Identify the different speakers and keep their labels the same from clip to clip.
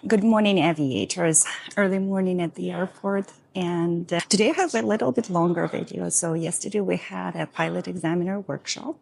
Speaker 1: Good morning, aviators. Early morning at the airport. And today I have a little bit longer video. So yesterday we had a pilot examiner workshop,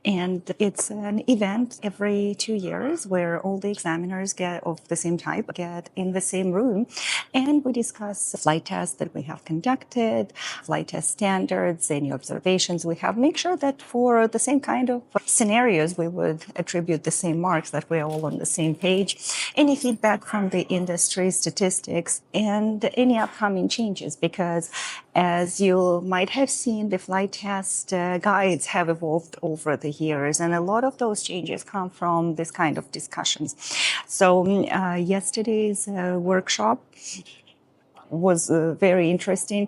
Speaker 1: and it's an event every 2 years where all the examiners of the same type get in the same room, and we discuss flight tests that we have conducted, flight test standards, any observations we have. Make sure that for the same kind of scenarios we would attribute the same marks, that we're all on the same page. Any feedback from the industry, statistics, and any upcoming changes, because as you might have seen, the flight test guides have evolved over the years, and a lot of those changes come from this kind of discussions. So yesterday's workshop was very interesting.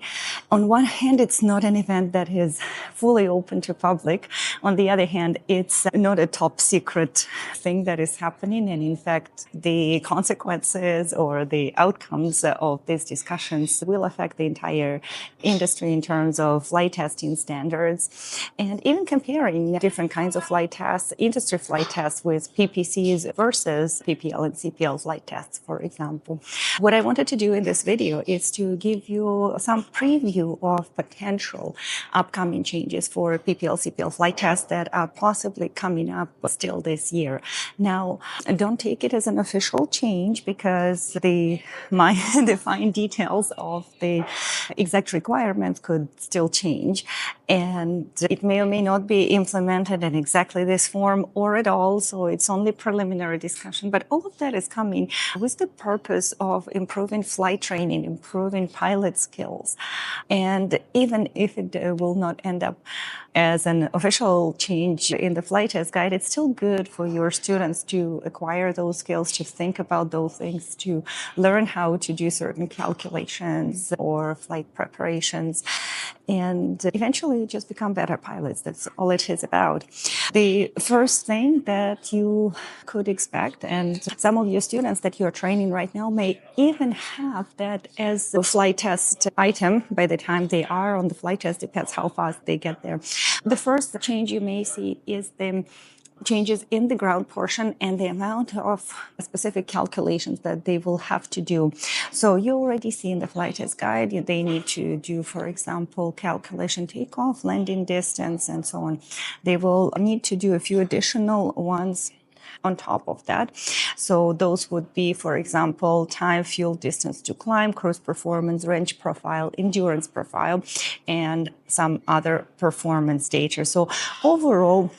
Speaker 1: On one hand, it's not an event that is fully open to public. On the other hand, it's not a top secret thing that is happening. And in fact, the consequences or the outcomes of these discussions will affect the entire industry in terms of flight testing standards. And even comparing different kinds of flight tests, industry flight tests with PPCs versus PPL and CPL flight tests, for example. What I wanted to do in this video is to give you some preview of potential upcoming changes for PPL, CPL flight tests that are possibly coming up still this year. Now, don't take it as an official change, because the fine details of the exact requirements could still change, and it may or may not be implemented in exactly this form or at all. So it's only preliminary discussion, but all of that is coming with the purpose of improving flight training, improving pilot skills. And even if it will not end up as an official change in the flight test guide, it's still good for your students to acquire those skills, to think about those things, to learn how to do certain calculations or flight preparations, and eventually just become better pilots. That's all it is about. The first thing that you could expect, and some of your students that you're training right now may even have that as a flight test item by the time they are on the flight test, depends how fast they get there. The first change you may see is the changes in the ground portion and the amount of specific calculations that they will have to do. So you already see in the flight test guide, they need to do, for example, calculation takeoff, landing distance, and so on. They will need to do a few additional ones on top of that. So those would be, for example, time, fuel, distance to climb, cruise performance, range profile, endurance profile, and some other performance data. So overall,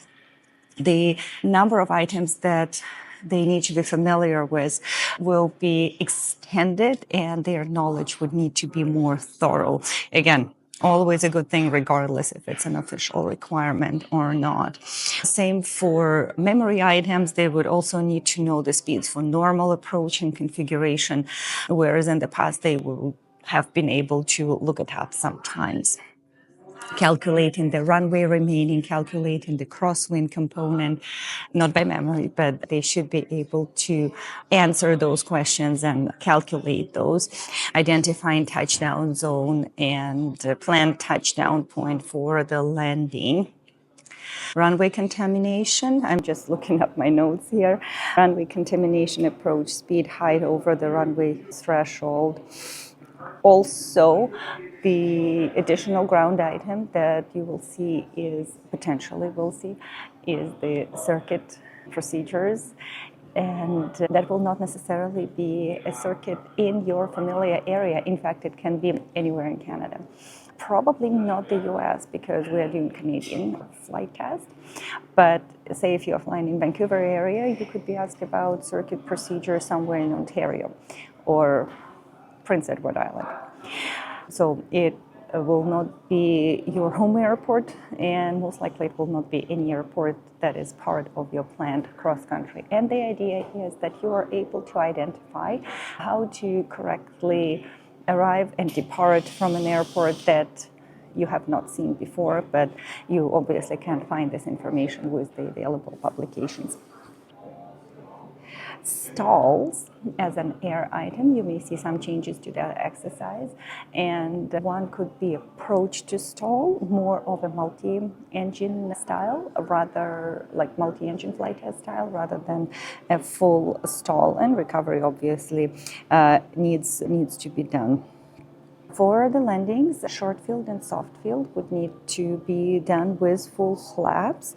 Speaker 1: the number of items that they need to be familiar with will be extended, and their knowledge would need to be more thorough. Again, always a good thing, regardless if it's an official requirement or not. Same for memory items. They would also need to know the speeds for normal approach and configuration, whereas in the past they will have been able to look it up sometimes. Calculating the runway remaining, calculating the crosswind component, not by memory, but they should be able to answer those questions and calculate those. Identifying touchdown zone and planned touchdown point for the landing. Runway contamination, I'm just looking up my notes here. Runway contamination, approach speed, height over the runway threshold. Also, the additional ground item that you will see is the circuit procedures. And that will not necessarily be a circuit in your familiar area. In fact, it can be anywhere in Canada. Probably not the US, because we are doing Canadian flight test. But say if you're flying in Vancouver area, you could be asked about circuit procedure somewhere in Ontario or Prince Edward Island. So it will not be your home airport, and most likely it will not be any airport that is part of your planned cross-country. And the idea is that you are able to identify how to correctly arrive and depart from an airport that you have not seen before, but you obviously can't find this information with the available publications. Stalls as an air item, you may see some changes to that exercise, and one could be approach to stall more of a multi-engine style, rather like multi-engine flight test style, rather than a full stall. And recovery obviously needs to be done. For the landings, short field and soft field would need to be done with full flaps.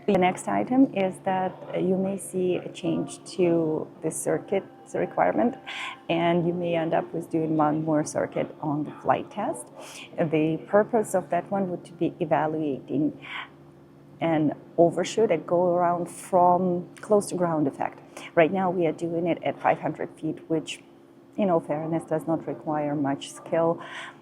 Speaker 1: The next item is that you may see a change to the circuit requirement, and you may end up with doing one more circuit on the flight test. The purpose of that one would be evaluating an overshoot, a go around from close to ground effect. Right now we are doing it at 500 feet, which in all fairness does not require much skill.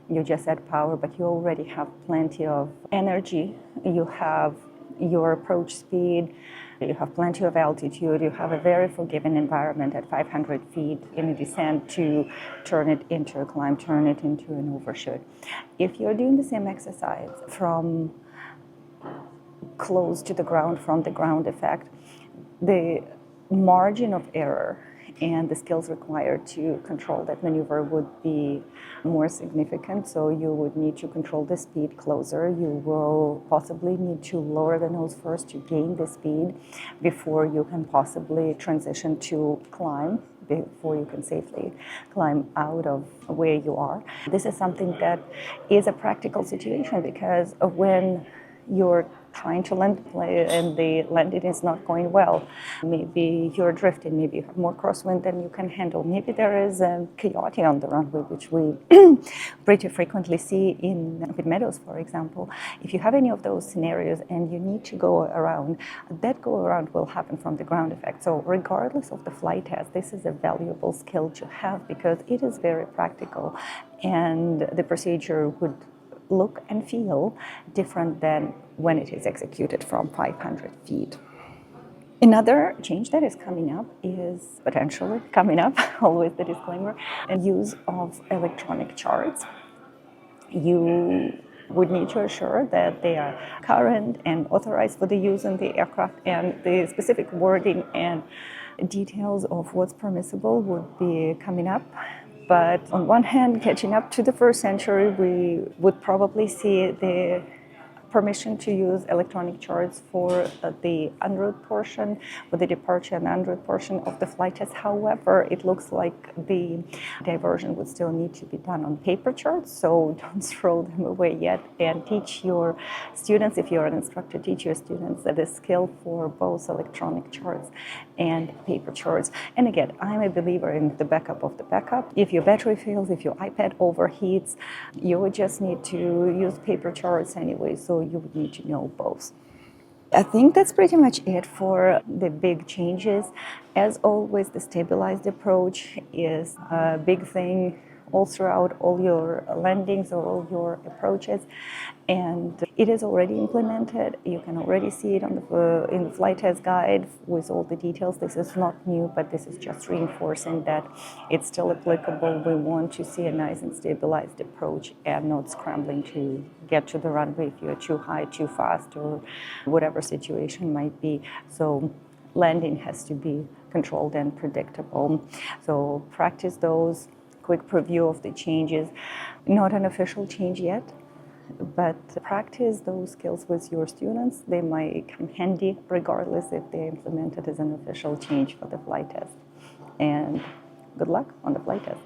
Speaker 1: You just add power, but you already have plenty of energy. You have your approach speed, you have plenty of altitude, you have a very forgiving environment at 500 feet in a descent to turn it into a climb, turn it into an overshoot. If you're doing the same exercise from close to the ground, from the ground effect, the margin of error and the skills required to control that maneuver would be more significant. So you would need to control the speed closer. You will possibly need to lower the nose first to gain the speed before you can possibly transition to climb, before you can safely climb out of where you are. This is something that is a practical situation, because when you're trying to land and the landing is not going well. Maybe you're drifting, maybe you have more crosswind than you can handle. Maybe there is a coyote on the runway, which we pretty frequently see with meadows, for example. If you have any of those scenarios and you need to go around, that go around will happen from the ground effect. So regardless of the flight test, this is a valuable skill to have, because it is very practical, and the procedure would look and feel different than when it is executed from 500 feet. Another change that is coming up is potentially coming up, always the disclaimer, and use of electronic charts. You would need to assure that they are current and authorized for the use in the aircraft, and the specific wording and details of what's permissible would be coming up. But on one hand, catching up to the first century, we would probably see the permission to use electronic charts for the en route portion, for the departure and en route portion of the flight test. However, it looks like the diversion would still need to be done on paper charts, so don't throw them away yet, and teach your students, if you're an instructor, teach your students the skill for both electronic charts and paper charts. And again, I'm a believer in the backup of the backup. If your battery fails, if your iPad overheats, you would just need to use paper charts anyway, so you would need to know both. I think that's pretty much it for the big changes. As always, the stabilized approach is a big thing all throughout all your landings or all your approaches, and it is already implemented. You can already see it on in the flight test guide with all the details. This is not new, but this is just reinforcing that it's still applicable. We want to see a nice and stabilized approach and not scrambling to get to the runway if you're too high, too fast, or whatever situation might be. So landing has to be controlled and predictable. So practice those. Quick preview of the changes. Not an official change yet, but practice those skills with your students. They might come handy regardless if they're implemented as an official change for the flight test. And good luck on the flight test.